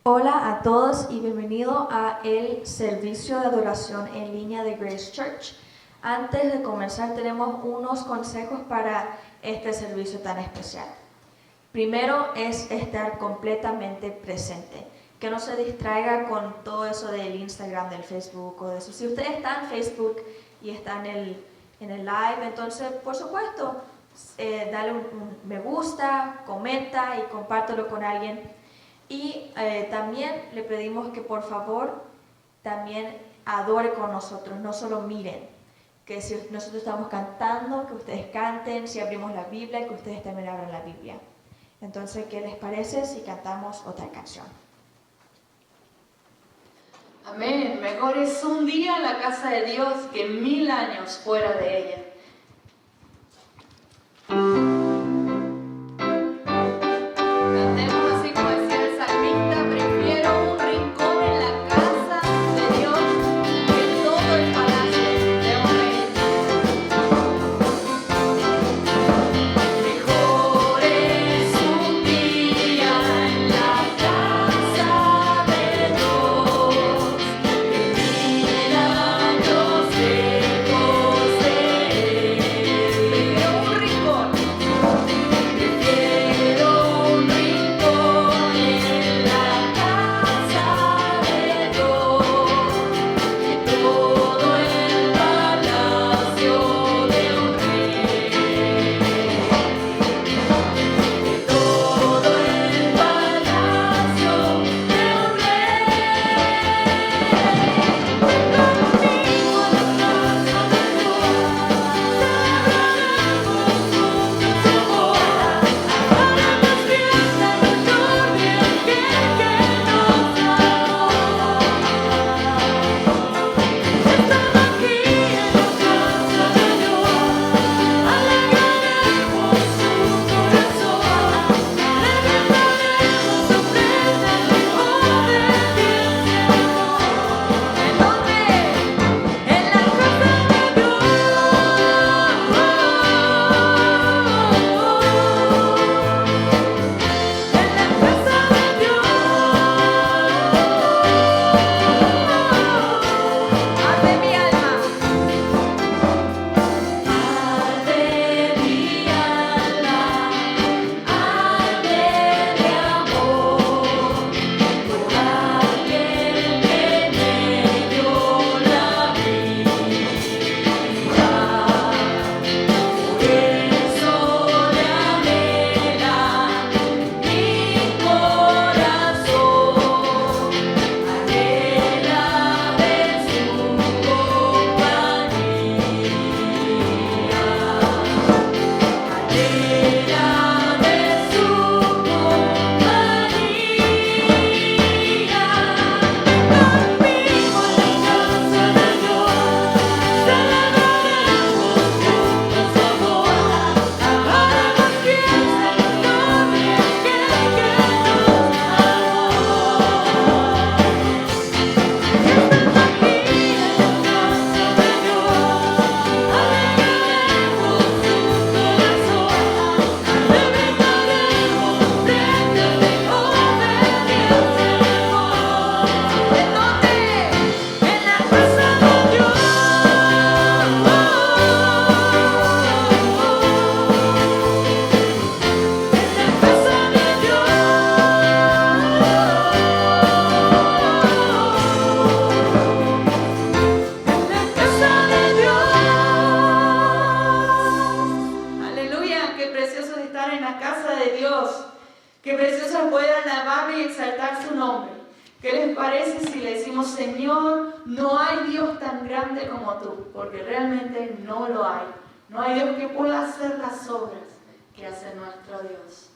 Hola a todos y bienvenido a el servicio de adoración en línea de Grace Church. Antes de comenzar tenemos unos consejos para este servicio tan especial. Primero es estar completamente presente, que no se distraiga con todo eso del Instagram, del Facebook o de eso. Si usted está en Facebook y está en el live, entonces por supuesto dale un me gusta, comenta y compártelo con alguien. Y también le pedimos que por favor también adore con nosotros, no solo miren, que si nosotros estamos cantando, que ustedes canten, si abrimos la Biblia, que ustedes también abran la Biblia. Entonces, ¿qué les parece si cantamos otra canción? Amén. Mejor es un día en la casa de Dios que 1000 años fuera de ella. Cantemos así como decía el salmista: prefiero un rincón en la casa de Dios que todo el palacio de un rey. Mejor es un día en la casa de Dios que 1000 años lejos de Él. Prefiero un rincón. Qué precioso es poder alabarle y exaltar su nombre. ¿Qué les parece si le decimos: Señor, no hay Dios tan grande como tú? Porque realmente no lo hay. No hay Dios que pueda hacer las obras que hace nuestro Dios.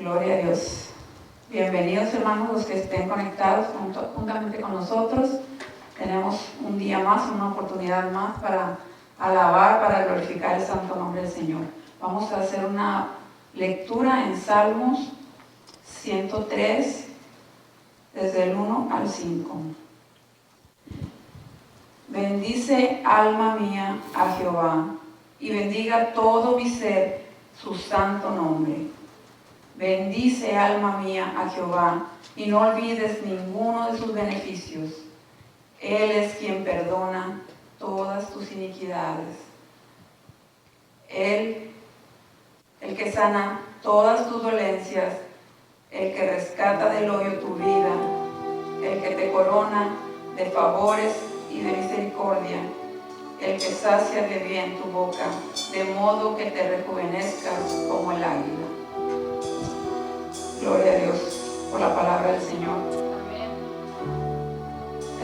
Gloria a Dios. Bienvenidos, hermanos, los que estén conectados juntamente con nosotros. Tenemos un día más, una oportunidad más para alabar, para glorificar el santo nombre del Señor. Vamos a hacer una lectura en Salmos 103, desde el 1 al 5. Bendice, alma mía, a Jehová, y bendiga todo mi ser su santo nombre. Bendice, alma mía, a Jehová, y no olvides ninguno de sus beneficios. Él es quien perdona todas tus iniquidades. Él, el que sana todas tus dolencias, el que rescata del hoyo tu vida, el que te corona de favores y de misericordia, el que sacia de bien tu boca, de modo que te rejuvenezcas como el águila. Gloria a Dios por la palabra del Señor.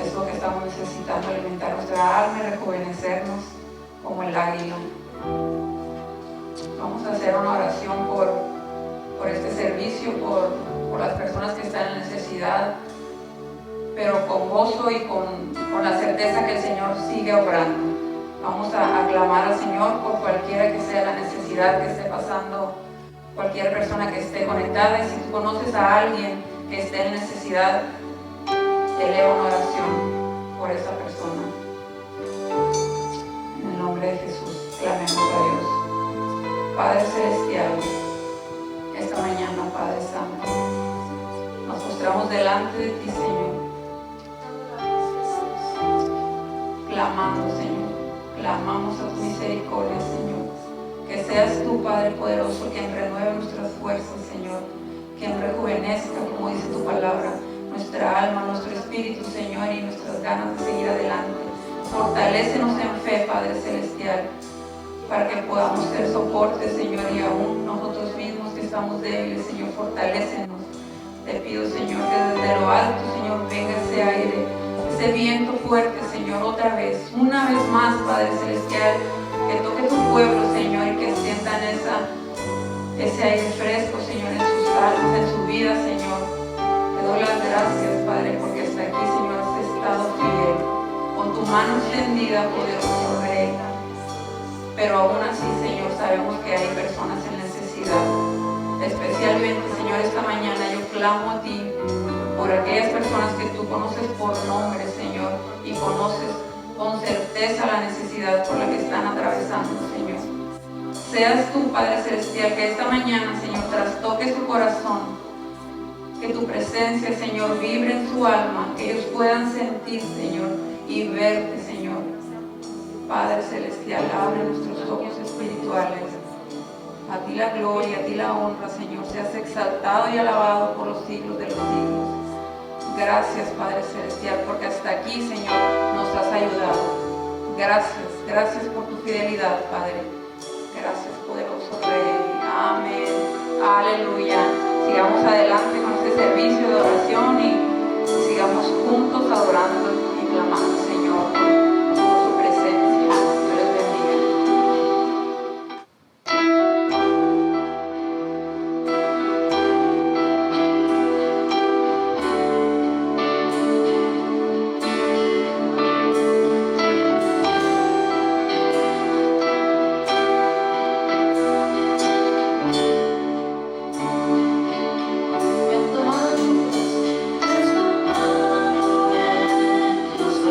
Es lo que estamos necesitando, alimentar nuestra alma y rejuvenecernos como el águila. Vamos a hacer una oración por este servicio, por las personas que están en necesidad, pero con gozo y con la certeza que el Señor sigue obrando. Vamos a aclamar al Señor por cualquiera que sea la necesidad que esté pasando, cualquier persona que esté conectada. Y si tú conoces a alguien que esté en necesidad, eleva una oración por esa persona. En el nombre de Jesús, clamemos a Dios. Padre Celestial, esta mañana, Padre Santo, nos postramos delante de ti, Señor, clamando, Señor, clamamos a tu misericordia, Señor. Que seas tú, Padre poderoso, quien renueve nuestras fuerzas, Señor, quien rejuvenezca, como dice tu palabra, nuestra alma, nuestro espíritu, Señor, y nuestras ganas de seguir adelante. Fortalécenos en fe, Padre Celestial, para que podamos ser soporte, Señor, y aún nosotros mismos que estamos débiles, Señor, fortalécenos. Te pido, Señor, que desde lo alto, Señor, venga ese aire, ese viento fuerte, Señor, otra vez, una vez más, Padre Celestial, que toque tu pueblo, Señor, y que sientan ese aire fresco, Señor, en sus almas, en su vida, Señor. Te doy las gracias, Padre, porque hasta aquí, Señor, has estado fiel, con tu mano extendida, poderoso Rey. Pero aún así, Señor, sabemos que hay personas en necesidad. Especialmente, Señor, esta mañana yo clamo a ti por aquellas personas que tú conoces por nombre, Señor, y conoces con certeza la necesidad por la que están atravesando, Señor. Seas tú, Padre Celestial, que esta mañana, Señor, trastoque su corazón, que tu presencia, Señor, vibre en su alma, que ellos puedan sentir, Señor, y verte, Señor. Padre Celestial, abre nuestros ojos espirituales. A ti la gloria, a ti la honra, Señor. Seas exaltado y alabado por los siglos de los siglos. Gracias, Padre Celestial, porque hasta aquí, Señor, nos has ayudado. Gracias, gracias por tu fidelidad, Padre. Gracias, poderoso Rey. Amén. Aleluya. Sigamos adelante con este servicio de oración y sigamos juntos adorando y clamando, Señor. Tus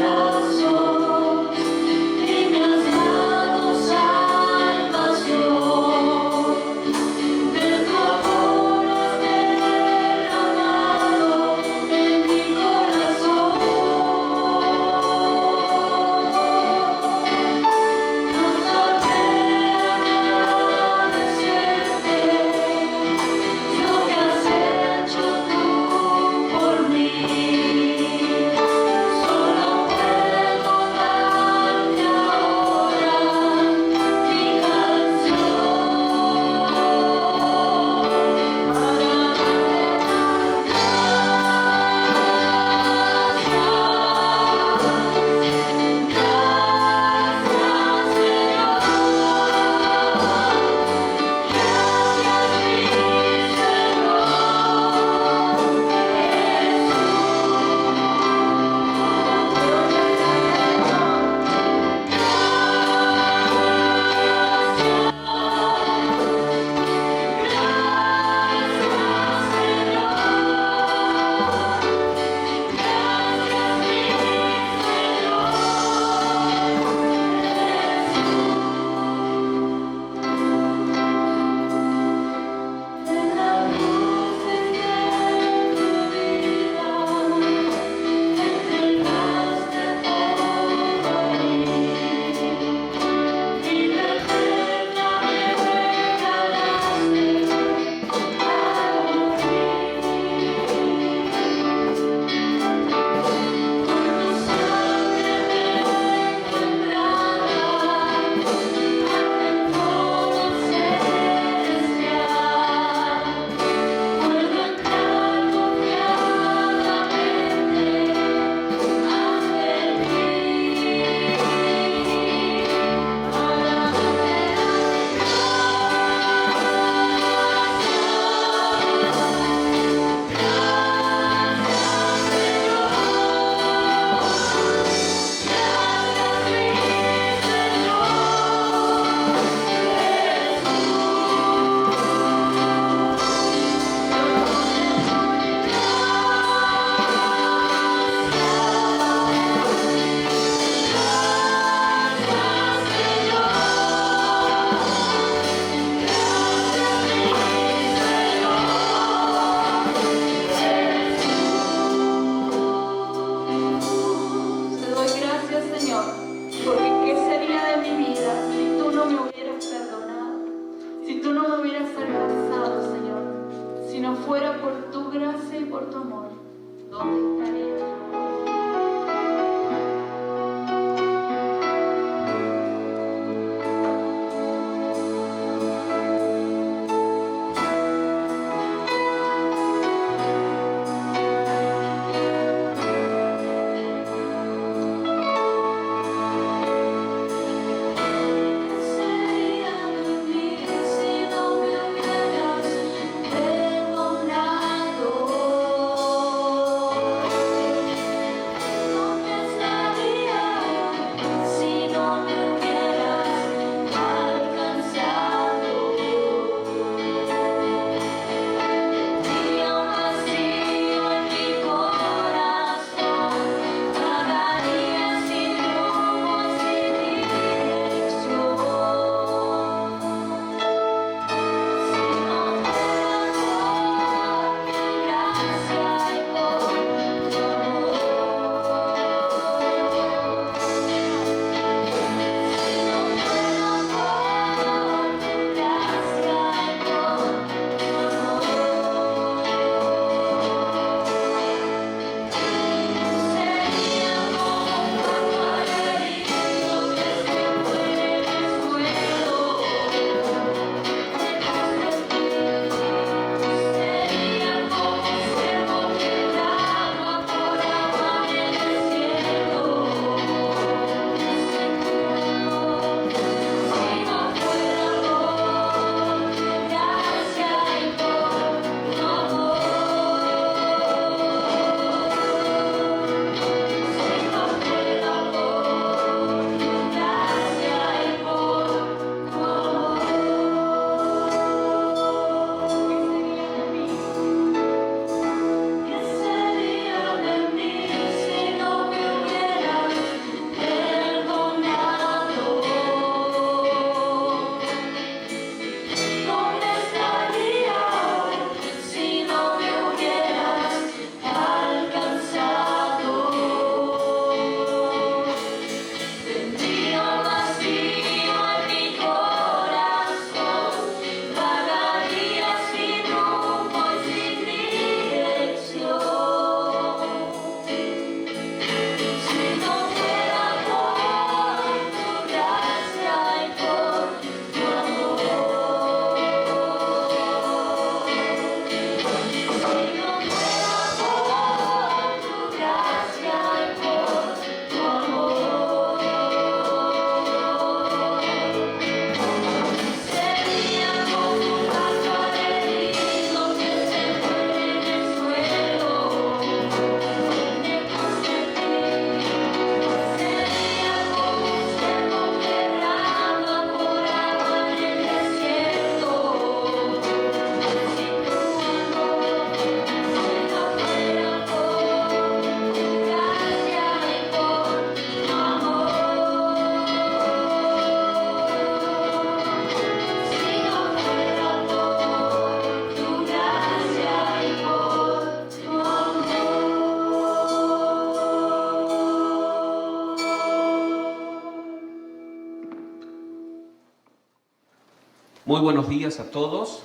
Muy buenos días a todos.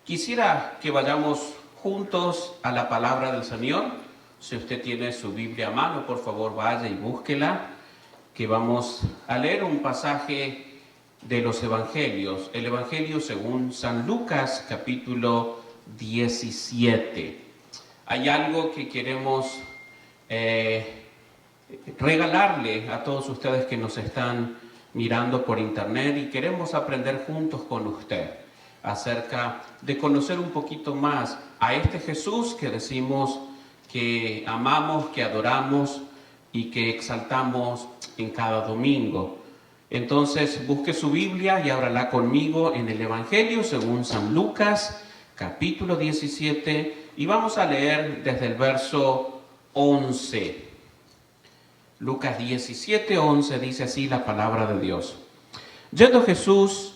Quisiera que vayamos juntos a la palabra del Señor. Si usted tiene su Biblia a mano, por favor vaya y búsquela, que vamos a leer un pasaje de los Evangelios. El Evangelio según San Lucas, capítulo 17. Hay algo que queremos regalarle a todos ustedes que nos están mirando por internet y queremos aprender juntos con usted acerca de conocer un poquito más a este Jesús que decimos que amamos, que adoramos y que exaltamos en cada domingo. Entonces busque su Biblia y ábrala conmigo en el Evangelio según San Lucas, capítulo 17, y vamos a leer desde el verso 11. Lucas 17, 11 dice así la palabra de Dios. Yendo Jesús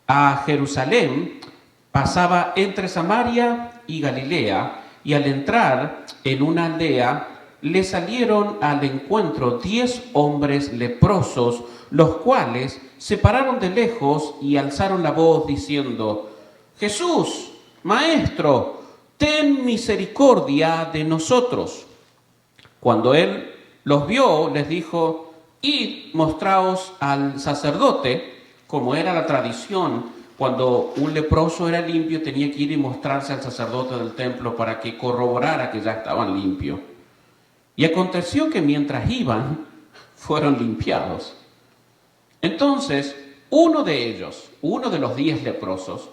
a Jerusalén, pasaba entre Samaria y Galilea, y al entrar en una aldea, le salieron al encuentro 10 hombres leprosos, los cuales se pararon de lejos y alzaron la voz diciendo: Jesús, Maestro, ten misericordia de nosotros. Cuando él los vio, les dijo: id, mostraos al sacerdote. Como era la tradición, cuando un leproso era limpio, tenía que ir y mostrarse al sacerdote del templo para que corroborara que ya estaban limpios. Y aconteció que mientras iban, fueron limpiados. Entonces, uno de ellos, uno de los 10 leprosos,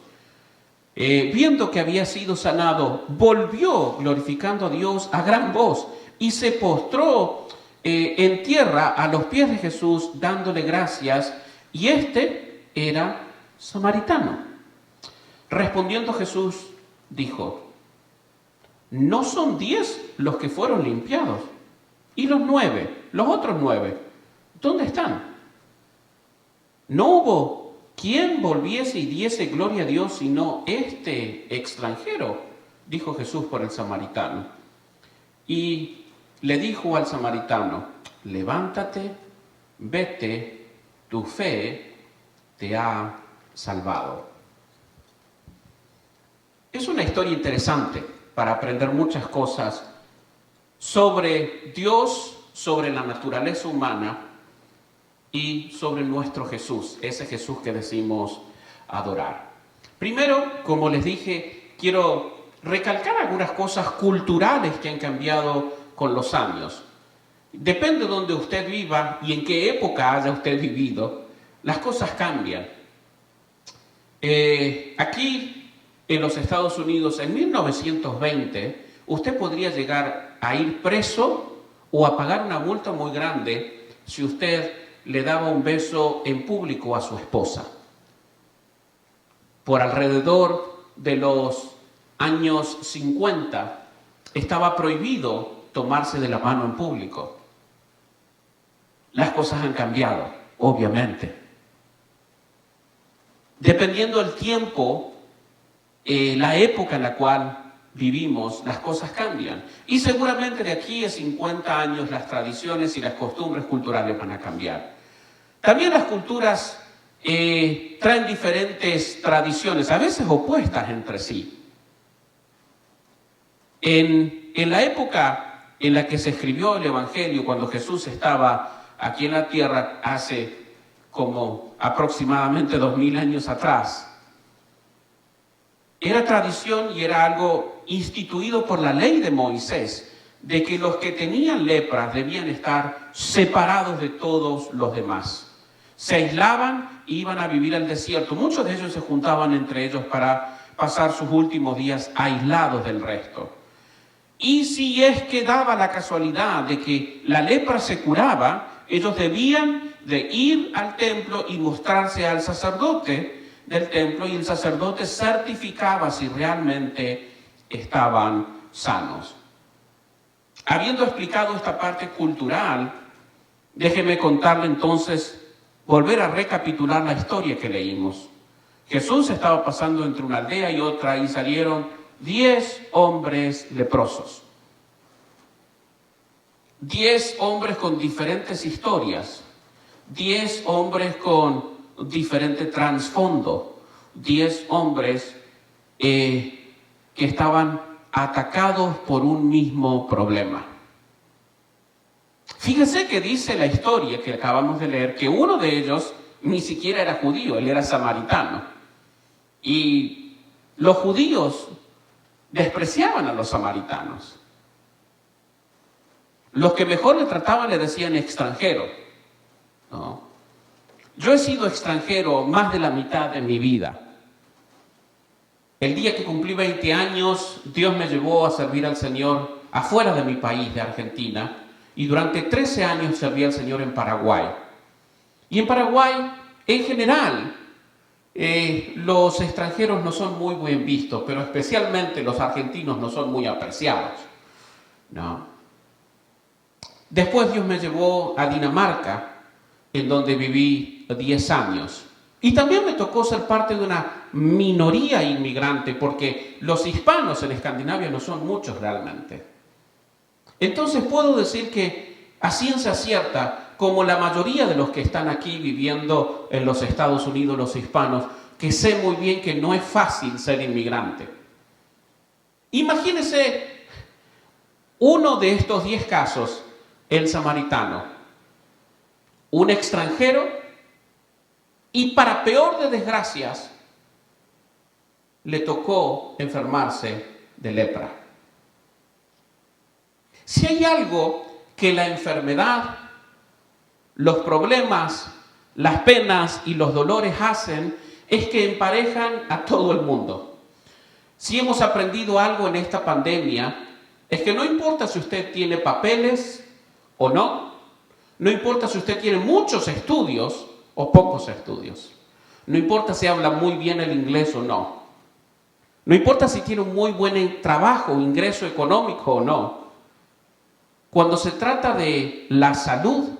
viendo que había sido sanado, volvió glorificando a Dios a gran voz y se postró en tierra a los pies de Jesús, dándole gracias, y este era samaritano. Respondiendo Jesús, dijo: ¿no son 10 los que fueron limpiados? ¿Y los 9, los otros 9, dónde están? ¿No hubo quien volviese y diese gloria a Dios sino este extranjero? Dijo Jesús por el samaritano. Y le dijo al samaritano: levántate, vete, tu fe te ha salvado. Es una historia interesante para aprender muchas cosas sobre Dios, sobre la naturaleza humana y sobre nuestro Jesús, ese Jesús que decimos adorar. Primero, como les dije, quiero recalcar algunas cosas culturales que han cambiado con los años. Depende de donde usted viva y en qué época haya usted vivido, las cosas cambian. Aquí en los Estados Unidos, en 1920, usted podría llegar a ir preso o a pagar una multa muy grande si usted le daba un beso en público a su esposa. Por alrededor de los años 50, estaba prohibido tomarse de la mano en público. Las cosas han cambiado, obviamente. Dependiendo del tiempo, la época en la cual vivimos, las cosas cambian. Y seguramente de aquí a 50 años las tradiciones y las costumbres culturales van a cambiar. También las culturas traen diferentes tradiciones, a veces opuestas entre sí. En la época en la que se escribió el Evangelio, cuando Jesús estaba aquí en la tierra, hace como aproximadamente 2000 años atrás, era tradición y era algo instituido por la ley de Moisés, de que los que tenían lepra debían estar separados de todos los demás. Se aislaban e iban a vivir al desierto. Muchos de ellos se juntaban entre ellos para pasar sus últimos días aislados del resto. Y si es que daba la casualidad de que la lepra se curaba, ellos debían de ir al templo y mostrarse al sacerdote del templo, y el sacerdote certificaba si realmente estaban sanos. Habiendo explicado esta parte cultural, déjeme contarle entonces, volver a recapitular la historia que leímos. Jesús estaba pasando entre una aldea y otra y salieron 10 hombres leprosos. 10 hombres con diferentes historias. 10 hombres con diferente trasfondo. 10 hombres que estaban atacados por un mismo problema. Fíjense que dice la historia que acabamos de leer, que uno de ellos ni siquiera era judío, él era samaritano. Y los judíos despreciaban a los samaritanos. Los que mejor le trataban le decían extranjero, ¿no? Yo he sido extranjero más de la mitad de mi vida. El día que cumplí 20 años, Dios me llevó a servir al Señor afuera de mi país, de Argentina, y durante 13 años serví al Señor en Paraguay. Y en Paraguay, en general, los extranjeros no son muy bien vistos, pero especialmente los argentinos no son muy apreciados, ¿no? Después Dios me llevó a Dinamarca, en donde viví 10 años. Y también me tocó ser parte de una minoría inmigrante, porque los hispanos en Escandinavia no son muchos realmente. Entonces puedo decir que a ciencia cierta, como la mayoría de los que están aquí viviendo en los Estados Unidos, los hispanos, que sé muy bien que no es fácil ser inmigrante. Imagínense uno de estos 10 casos, el samaritano, un extranjero, y para peor de desgracias, le tocó enfermarse de lepra. Si hay algo que la enfermedad, los problemas, las penas y los dolores hacen, es que emparejan a todo el mundo. Si hemos aprendido algo en esta pandemia, es que no importa si usted tiene papeles o no, no importa si usted tiene muchos estudios o pocos estudios, no importa si habla muy bien el inglés o no, no importa si tiene un muy buen trabajo, ingreso económico o no. Cuando se trata de la salud,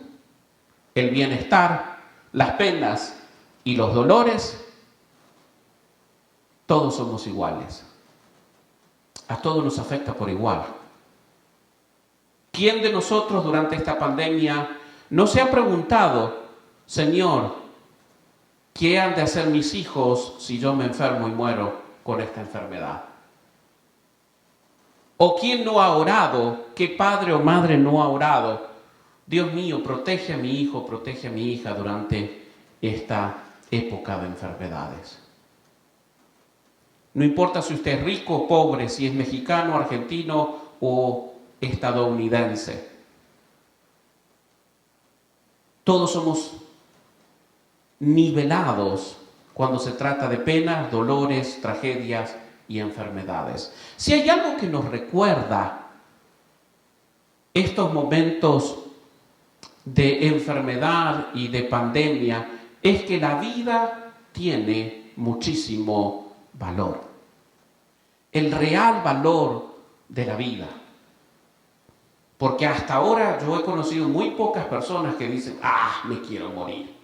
el bienestar, las penas y los dolores, todos somos iguales. A todos nos afecta por igual. ¿Quién de nosotros durante esta pandemia no se ha preguntado, Señor, ¿qué han de hacer mis hijos si yo me enfermo y muero con esta enfermedad? ¿O quién no ha orado? ¿Qué padre o madre no ha orado? Dios mío, protege a mi hijo, protege a mi hija durante esta época de enfermedades. No importa si usted es rico o pobre, si es mexicano, argentino o estadounidense. Todos somos nivelados cuando se trata de penas, dolores, tragedias y enfermedades. Si hay algo que nos recuerda estos momentos de enfermedad y de pandemia, es que la vida tiene muchísimo valor. El real valor de la vida. Porque hasta ahora yo he conocido muy pocas personas que dicen, me quiero morir.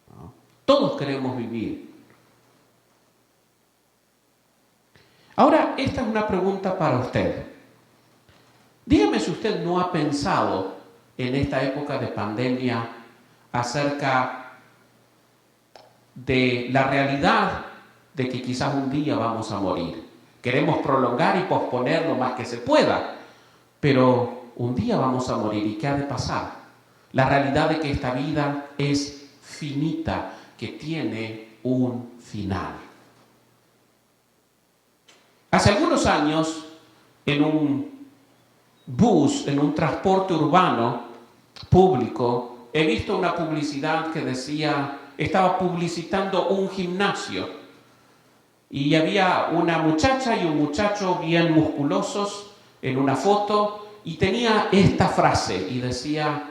¿No? Todos queremos vivir. Ahora, esta es una pregunta para usted. Dígame si usted no ha pensado en esta época de pandemia acerca de la realidad de que quizás un día vamos a morir. Queremos prolongar y posponer lo más que se pueda, pero un día vamos a morir. ¿Y qué ha de pasar? La realidad de que esta vida es finita, que tiene un final. Hace algunos años, en un bus, en un transporte urbano público, he visto una publicidad que decía, estaba publicitando un gimnasio y había una muchacha y un muchacho bien musculosos en una foto y tenía esta frase y decía,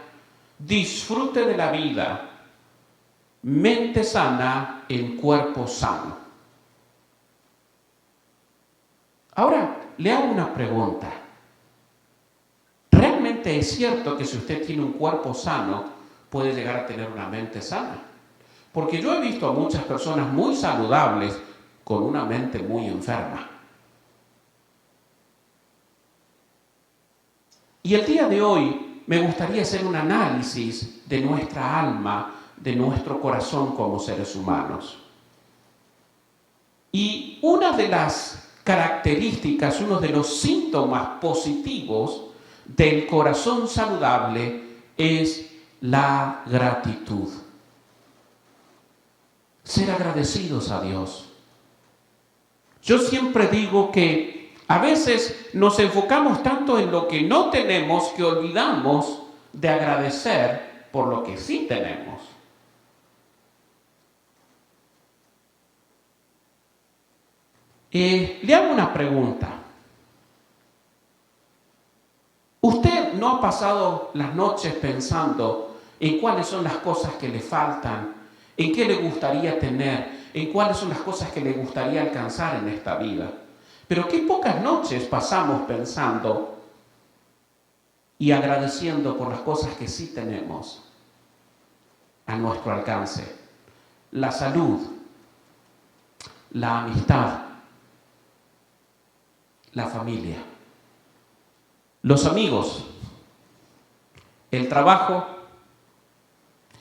disfrute de la vida, mente sana en cuerpo sano. Ahora, le hago una pregunta. ¿Realmente es cierto que si usted tiene un cuerpo sano, puede llegar a tener una mente sana? Porque yo he visto a muchas personas muy saludables con una mente muy enferma. Y el día de hoy me gustaría hacer un análisis de nuestra alma, de nuestro corazón como seres humanos. Y una de las características, uno de los síntomas positivos del corazón saludable es la gratitud. Ser agradecidos a Dios. Yo siempre digo que a veces nos enfocamos tanto en lo que no tenemos que olvidamos de agradecer por lo que sí tenemos. Le hago una pregunta. ¿Usted no ha pasado las noches pensando en cuáles son las cosas que le faltan, en qué le gustaría tener, en cuáles son las cosas que le gustaría alcanzar en esta vida? Pero qué pocas noches pasamos pensando y agradeciendo por las cosas que sí tenemos a nuestro alcance. La salud, la amistad, la familia, los amigos, el trabajo,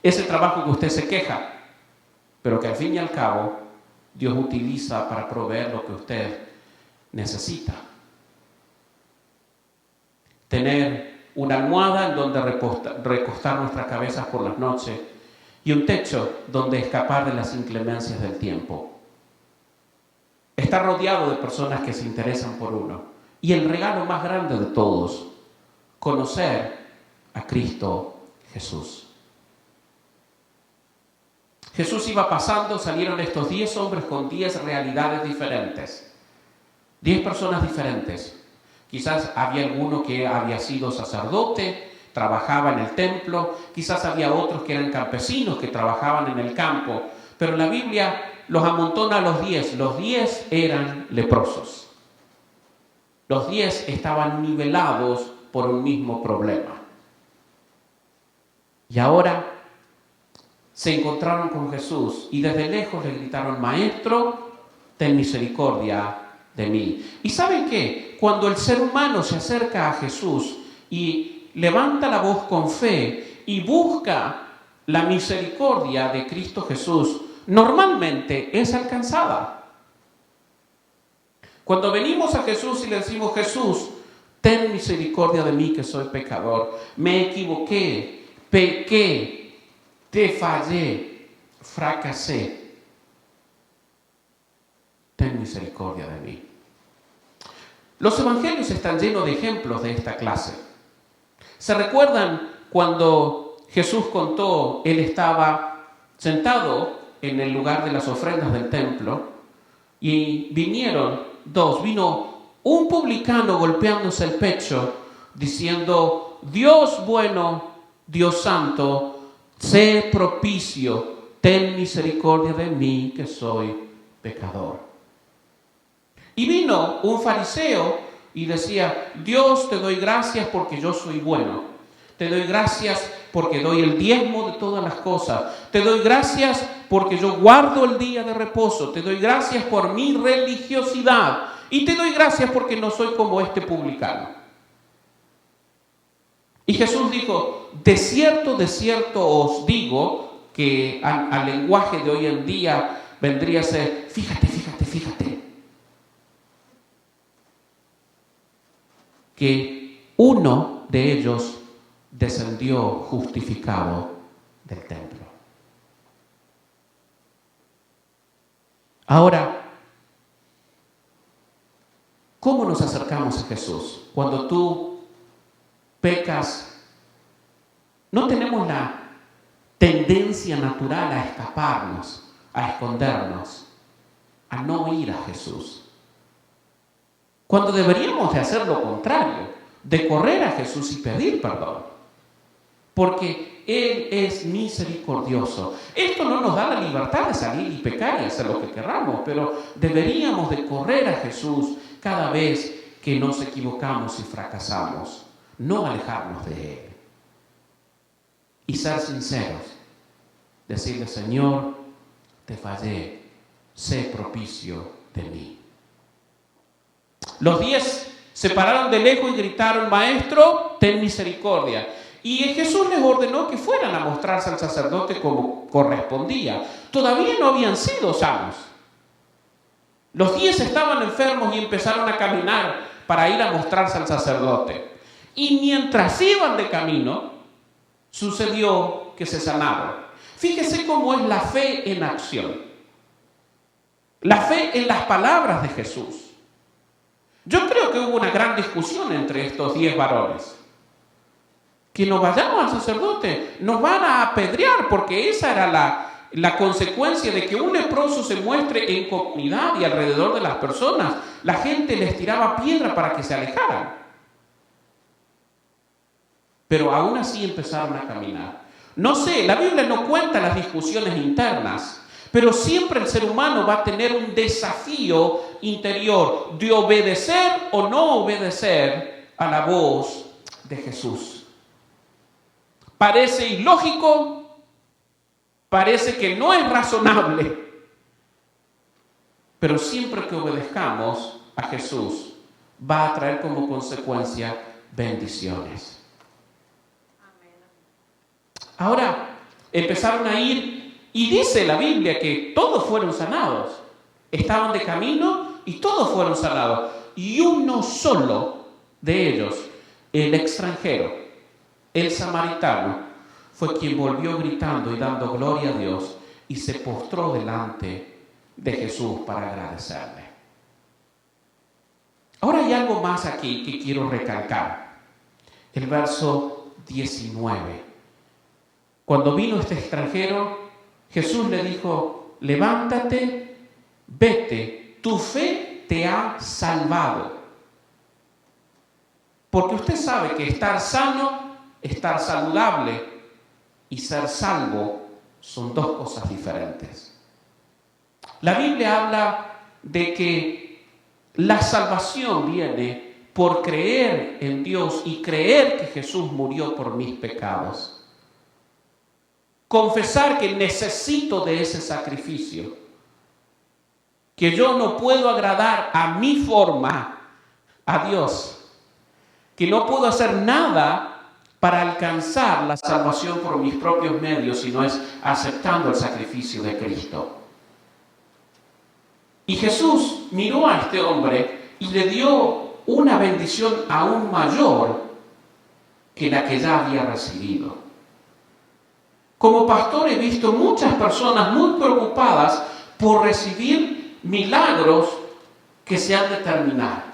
ese trabajo que usted se queja, pero que al fin y al cabo Dios utiliza para proveer lo que usted necesita. Tener una almohada en donde recostar nuestras cabezas por las noches y un techo donde escapar de las inclemencias del tiempo. Estar rodeado de personas que se interesan por uno. Y el regalo más grande de todos, conocer a Cristo Jesús. Jesús iba pasando, salieron estos 10 hombres con 10 realidades diferentes. 10 personas diferentes. Quizás había alguno que había sido sacerdote, trabajaba en el templo, quizás había otros que eran campesinos que trabajaban en el campo, pero la Biblia los amontona a los 10. Los 10 eran leprosos. Los 10 estaban nivelados por un mismo problema. Y ahora se encontraron con Jesús y desde lejos le gritaron: Maestro, ten misericordia de mí. ¿Y saben qué? Cuando el ser humano se acerca a Jesús y levanta la voz con fe y busca la misericordia de Cristo Jesús, normalmente es alcanzada. Cuando venimos a Jesús y le decimos: Jesús, ten misericordia de mí que soy pecador, me equivoqué, pequé, te fallé, fracasé, ten misericordia de mí. Los evangelios están llenos de ejemplos de esta clase. ¿Se recuerdan cuando Jesús contó, él estaba sentado en el lugar de las ofrendas del templo y vino un publicano golpeándose el pecho diciendo: Dios bueno, Dios santo, sé propicio, ten misericordia de mí que soy pecador. Y vino un fariseo y decía: Dios, te doy gracias porque yo soy bueno. Te doy gracias porque doy el diezmo de todas las cosas. Te doy gracias porque yo guardo el día de reposo. Te doy gracias por mi religiosidad. Y te doy gracias porque no soy como este publicano. Y Jesús dijo: de cierto os digo, que al lenguaje de hoy en día vendría a ser: fíjate, que uno de ellos descendió justificado del templo. Ahora, ¿cómo nos acercamos a Jesús? Cuando tú pecas, no tenemos la tendencia natural a escaparnos, a escondernos, a no ir a Jesús. Cuando deberíamos de hacer lo contrario, de correr a Jesús y pedir perdón. Porque Él es misericordioso. Esto no nos da la libertad de salir y pecar y hacer lo que queramos, pero deberíamos de correr a Jesús cada vez que nos equivocamos y fracasamos. No alejarnos de Él. Y ser sinceros. Decirle: Señor, te fallé, sé propicio de mí. Los 10 se pararon de lejos y gritaron: Maestro, ten misericordia. Y Jesús les ordenó que fueran a mostrarse al sacerdote como correspondía. Todavía no habían sido sanos. Los 10 estaban enfermos y empezaron a caminar para ir a mostrarse al sacerdote. Y mientras iban de camino, sucedió que se sanaron. Fíjese cómo es la fe en acción. La fe en las palabras de Jesús. Yo creo que hubo una gran discusión entre estos 10 varones. Que nos vayamos al sacerdote, nos van a apedrear, porque esa era la consecuencia de que un leproso se muestre en comunidad y alrededor de las personas. La gente les tiraba piedra para que se alejaran. Pero aún así empezaron a caminar. No sé, la Biblia no cuenta las discusiones internas, pero siempre el ser humano va a tener un desafío interior de obedecer o no obedecer a la voz de Jesús. Parece ilógico, parece que no es razonable, pero siempre que obedezcamos a Jesús va a traer como consecuencia bendiciones. Ahora empezaron a ir y dice la Biblia que todos fueron sanados. Estaban de camino y todos fueron sanados. Y uno solo de ellos, el extranjero, el samaritano, fue quien volvió gritando y dando gloria a Dios y se postró delante de Jesús para agradecerle. Ahora hay algo más aquí que quiero recalcar. El verso 19. Cuando vino este extranjero, Jesús le dijo: levántate, vete, tu fe te ha salvado. Porque usted sabe que estar sano, estar saludable y ser salvo son dos cosas diferentes. La Biblia habla de que la salvación viene por creer en Dios y creer que Jesús murió por mis pecados. Confesar que necesito de ese sacrificio, que yo no puedo agradar a mi forma a Dios, que no puedo hacer nada para alcanzar la salvación por mis propios medios, sino es aceptando el sacrificio de Cristo. Y Jesús miró a este hombre y le dio una bendición aún mayor que la que ya había recibido. Como pastor he visto muchas personas muy preocupadas por recibir milagros que se han de terminar,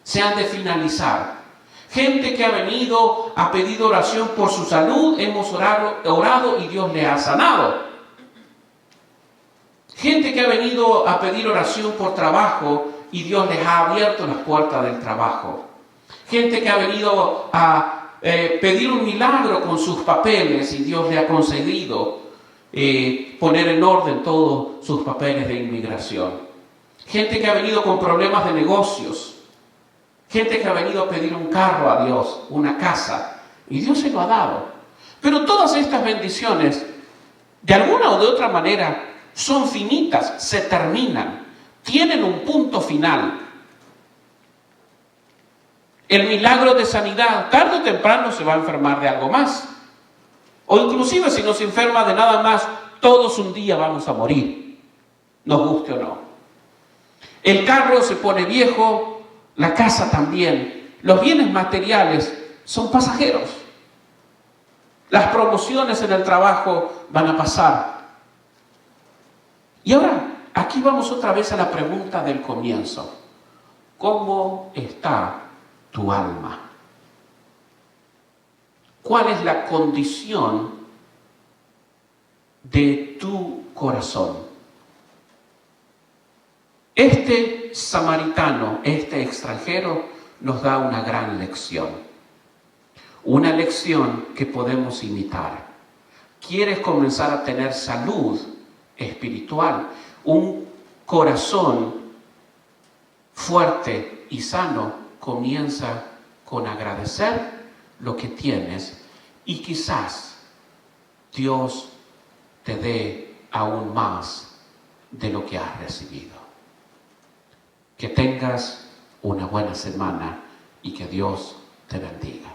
se han de finalizar. Gente que ha venido, ha pedido oración por su salud, hemos orado y Dios le ha sanado. Gente que ha venido a pedir oración por trabajo y Dios les ha abierto las puertas del trabajo. Gente que ha venido a pedir un milagro con sus papeles y Dios le ha concedido poner en orden todos sus papeles de inmigración. Gente que ha venido con problemas de negocios. Gente que ha venido a pedir un carro a Dios, una casa, y Dios se lo ha dado. Pero todas estas bendiciones, de alguna o de otra manera, son finitas, se terminan, tienen un punto final. El milagro de sanidad, tarde o temprano se va a enfermar de algo más. O inclusive si no se enferma de nada más, todos un día vamos a morir, nos guste o no. El carro se pone viejo, la casa también. Los bienes materiales son pasajeros. Las promociones en el trabajo van a pasar. Y ahora, aquí vamos otra vez a la pregunta del comienzo. ¿Cómo está tu alma? ¿Cuál es la condición de tu corazón? Este samaritano, este extranjero, nos da una gran lección. Una lección que podemos imitar. ¿Quieres comenzar a tener salud espiritual? Un corazón fuerte y sano comienza con agradecer lo que tienes y quizás Dios te dé aún más de lo que has recibido. Que tengas una buena semana y que Dios te bendiga.